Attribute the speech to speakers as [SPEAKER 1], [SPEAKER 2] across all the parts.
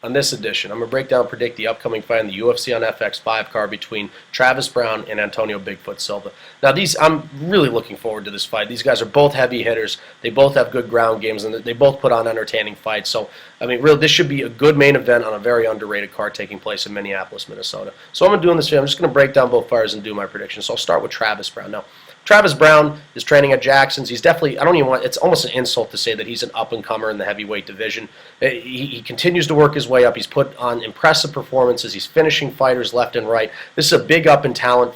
[SPEAKER 1] On this edition, I'm going to break down and predict the upcoming fight in the UFC on FX5 card between Travis Browne and Antonio Bigfoot Silva. Now, I'm really looking forward to this fight. These guys are both heavy hitters. They both have good ground games, and they both put on entertaining fights. So, really, this should be a good main event on a very underrated card taking place in Minneapolis, Minnesota. So, I'm doing this video. I'm just going to break down both fighters and do my predictions. So, I'll start with Travis Browne. Now, Travis Browne is training at Jackson's. He's definitely, it's almost an insult to say that he's an up-and-comer in the heavyweight division. He continues to work his way up. He's put on impressive performances. He's finishing fighters left and right. This is a big up-and-talent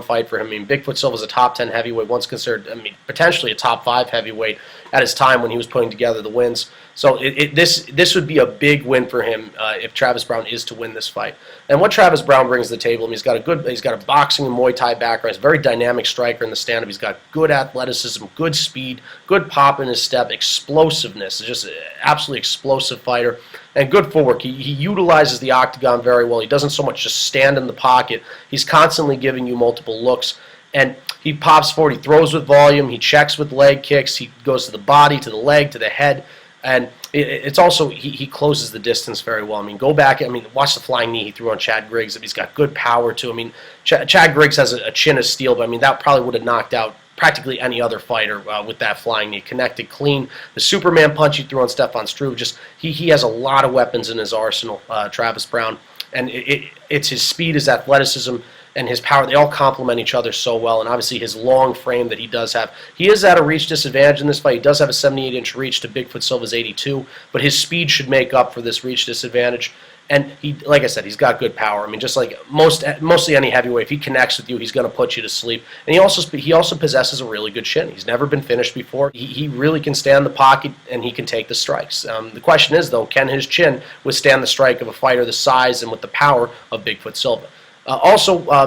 [SPEAKER 1] fight for him. Bigfoot Silva's a top 10 heavyweight, once considered, potentially a top 5 heavyweight at his time when he was putting together the wins. So this would be a big win for him if Travis Browne is to win this fight. And what Travis Browne brings to the table, he's got a boxing and Muay Thai background. He's a very dynamic striker in the stand-up. He's got good athleticism, good speed, good pop in his step, explosiveness. He's just an absolutely explosive fighter, and good footwork. He utilizes the octagon very well. He doesn't so much just stand in the pocket. He's constantly giving you multiple looks, and he pops forward. He throws with volume. He checks with leg kicks. He goes to the body, to the leg, to the head. And it's also, he closes the distance very well. Go back, watch the flying knee he threw on Chad Griggs. He's got good power to him. Chad Griggs has a chin of steel, but that probably would have knocked out practically any other fighter with that flying knee. Connected clean. The Superman punch he threw on Stefan Struve, he has a lot of weapons in his arsenal, Travis Browne. And it's his speed, his athleticism, and his power. They all complement each other so well, and obviously his long frame that he does have. He is at a reach disadvantage in this fight. He does have a 78-inch reach to Bigfoot Silva's 82, but his speed should make up for this reach disadvantage. And like I said, he's got good power. Just like mostly any heavyweight, if he connects with you, he's going to put you to sleep. And he also possesses a really good chin. He's never been finished before. He really can stand the pocket, and he can take the strikes. The question is, though, can his chin withstand the strike of a fighter the size and with the power of Bigfoot Silva?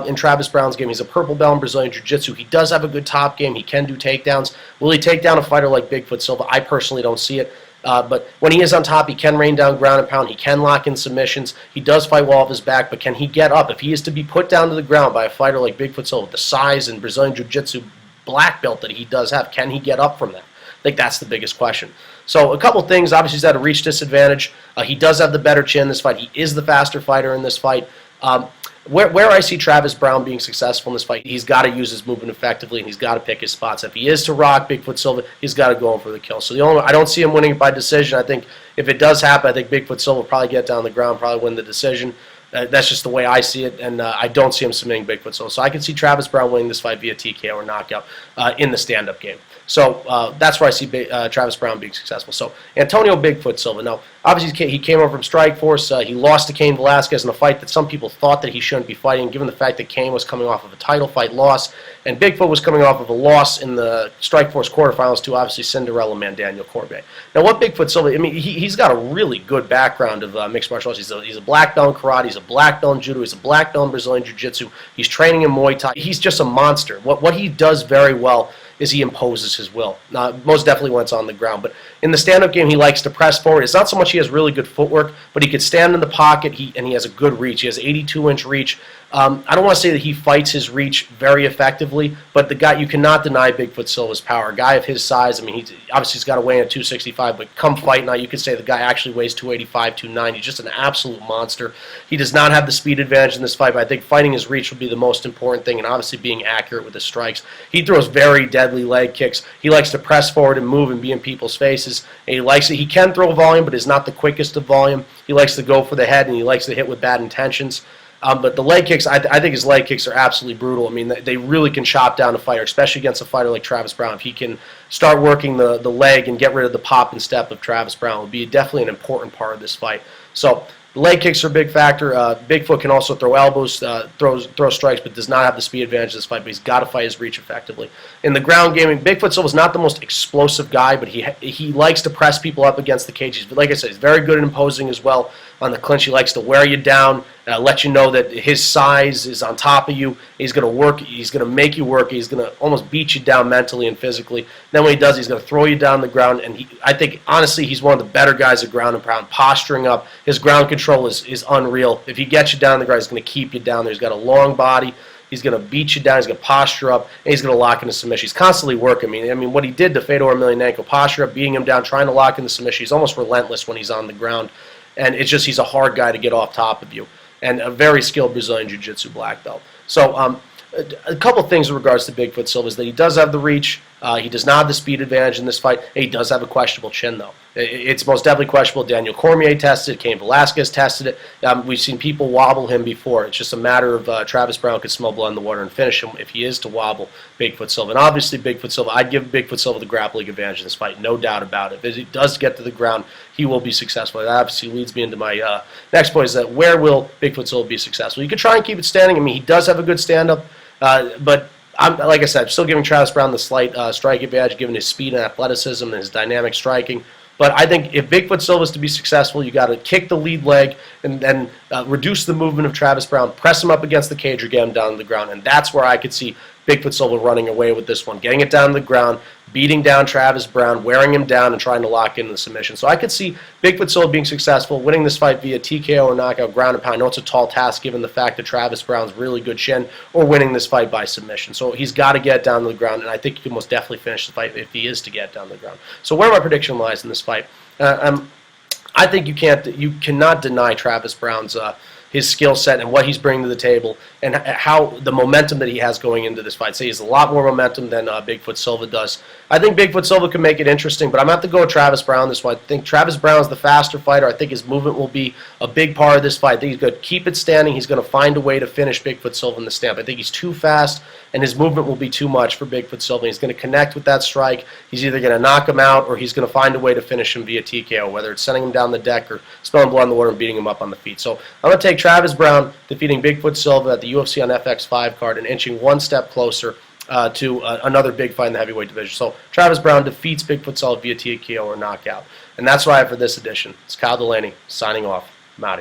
[SPEAKER 1] In Travis Browne's game, he's a purple belt in Brazilian Jiu-Jitsu. He does have a good top game. He can do takedowns. Will he take down a fighter like Bigfoot Silva? I personally don't see it. But when he is on top, he can rain down ground and pound. He can lock in submissions. He does fight well off his back, but can he get up? If he is to be put down to the ground by a fighter like Bigfoot Silva, with the size and Brazilian Jiu-Jitsu black belt that he does have, can he get up from that? I think that's the biggest question. So a couple things. Obviously, he's at a reach disadvantage. He does have the better chin in this fight. He is the faster fighter in this fight. Where I see Travis Browne being successful in this fight, he's got to use his movement effectively, and he's got to pick his spots. If he is to rock Bigfoot Silva, he's got to go in for the kill. So I don't see him winning it by decision. I think if it does happen, I think Bigfoot Silva will probably get down on the ground, probably win the decision. That's just the way I see it, and I don't see him submitting Bigfoot Silva. So I can see Travis Browne winning this fight via TKO or knockout in the stand-up game. So that's where I see Travis Browne being successful. So Antonio Bigfoot Silva. Now, obviously, he came over from Strikeforce. He lost to Cain Velasquez in a fight that some people thought that he shouldn't be fighting, given the fact that Cain was coming off of a title fight loss, and Bigfoot was coming off of a loss in the Strikeforce quarterfinals to, obviously, Cinderella man Daniel Cormier. Now, what Bigfoot Silva, he's got a really good background of mixed martial arts. He's a black belt in karate. He's a black belt in judo. He's a black belt in Brazilian Jiu-Jitsu. He's training in Muay Thai. He's just a monster. What he does very well is he imposes his will. Most definitely when it's on the ground. But in the stand-up game, he likes to press forward. It's not so much he has really good footwork, but he could stand in the pocket, and he has a good reach. He has 82-inch reach. I don't want to say that he fights his reach very effectively, but the guy, you cannot deny Bigfoot Silva's power. A guy of his size, he's got to weigh in at 265, but come fight night, you could say the guy actually weighs 285, 290. Just an absolute monster. He does not have the speed advantage in this fight, but I think fighting his reach will be the most important thing, and obviously being accurate with his strikes. He throws very deadly leg kicks. He likes to press forward and move and be in people's faces. And he likes it. He can throw volume, but is not the quickest of volume. He likes to go for the head, and he likes to hit with bad intentions. But the leg kicks, I think his leg kicks are absolutely brutal. They really can chop down a fighter, especially against a fighter like Travis Browne. If he can start working the leg and get rid of the pop and step of Travis Browne, it would be definitely an important part of this fight. So the leg kicks are a big factor. Bigfoot can also throw elbows, throw strikes, but does not have the speed advantage of this fight. But he's got to fight his reach effectively. In the ground game, Bigfoot Silva is not the most explosive guy, but he likes to press people up against the cage. But like I said, he's very good at imposing as well on the clinch. He likes to wear you down, let you know that his size is on top of you. He's going to work. He's going to make you work. He's going to almost beat you down mentally and physically. Then when he does, he's going to throw you down the ground. And I think, honestly, he's one of the better guys at ground and pound, posturing up. His ground control is unreal. If he gets you down the ground, he's going to keep you down there. He's got a long body. He's going to beat you down. He's going to posture up, and he's going to lock in the submission. He's constantly working. What he did to Fedor Emelianenko, posture up, beating him down, trying to lock in the submission. He's almost relentless when he's on the ground. and it's just he's a hard guy to get off top of you, and a very skilled Brazilian Jiu-Jitsu black belt. So a couple things in regards to Bigfoot Silva is that he does have the reach. He does not have the speed advantage in this fight. He does have a questionable chin, though. It's most definitely questionable. Daniel Cormier tested it. Cain Velasquez tested it. We've seen people wobble him before. It's just a matter of Travis Browne could smell blood in the water and finish him if he is to wobble Bigfoot Silva. And obviously, Bigfoot Silva, I'd give Bigfoot Silva the grappling advantage in this fight, no doubt about it. If he does get to the ground, he will be successful. That obviously leads me into my next point, is that where will Bigfoot Silva be successful? You could try and keep it standing. I mean, he does have a good stand-up, but like I said, I'm still giving Travis Browne the slight strike advantage, given his speed and athleticism and his dynamic striking. But I think if Bigfoot Silva is to be successful, you got to kick the lead leg and then reduce the movement of Travis Browne, press him up against the cage or get him down to the ground. And that's where I could see Bigfoot Silva running away with this one, getting it down to the ground, beating down Travis Browne, wearing him down, and trying to lock in the submission. So I could see Bigfoot Silva being successful, winning this fight via TKO or knockout, ground and pound. I know it's a tall task given the fact that Travis Browne's really good chin, or winning this fight by submission. So he's got to get down to the ground, and I think he can most definitely finish the fight if he is to get down to the ground. So where my prediction lies in this fight, I think you cannot deny Travis Browne's his skill set and what he's bringing to the table, and how the momentum that he has going into this fight. Say he has a lot more momentum than Bigfoot Silva does. I think Bigfoot Silva can make it interesting, but I'm going to have to go with Travis Browne this fight. I think Travis Browne's the faster fighter. I think his movement will be a big part of this fight. I think he's going to keep it standing. He's going to find a way to finish Bigfoot Silva in the stamp. I think he's too fast, and his movement will be too much for Bigfoot Silva. He's going to connect with that strike. He's either going to knock him out, or he's going to find a way to finish him via TKO, whether it's sending him down the deck or spilling blood in the water and beating him up on the feet. So I'm going to take Travis Browne defeating Bigfoot Silva at the UFC on FX5 card and inching one step closer to another big fight in the heavyweight division. So Travis Browne defeats Bigfoot Silva via TKO or knockout. And that's what I have for this edition. It's Kyle Delaney signing off. I'm out of here.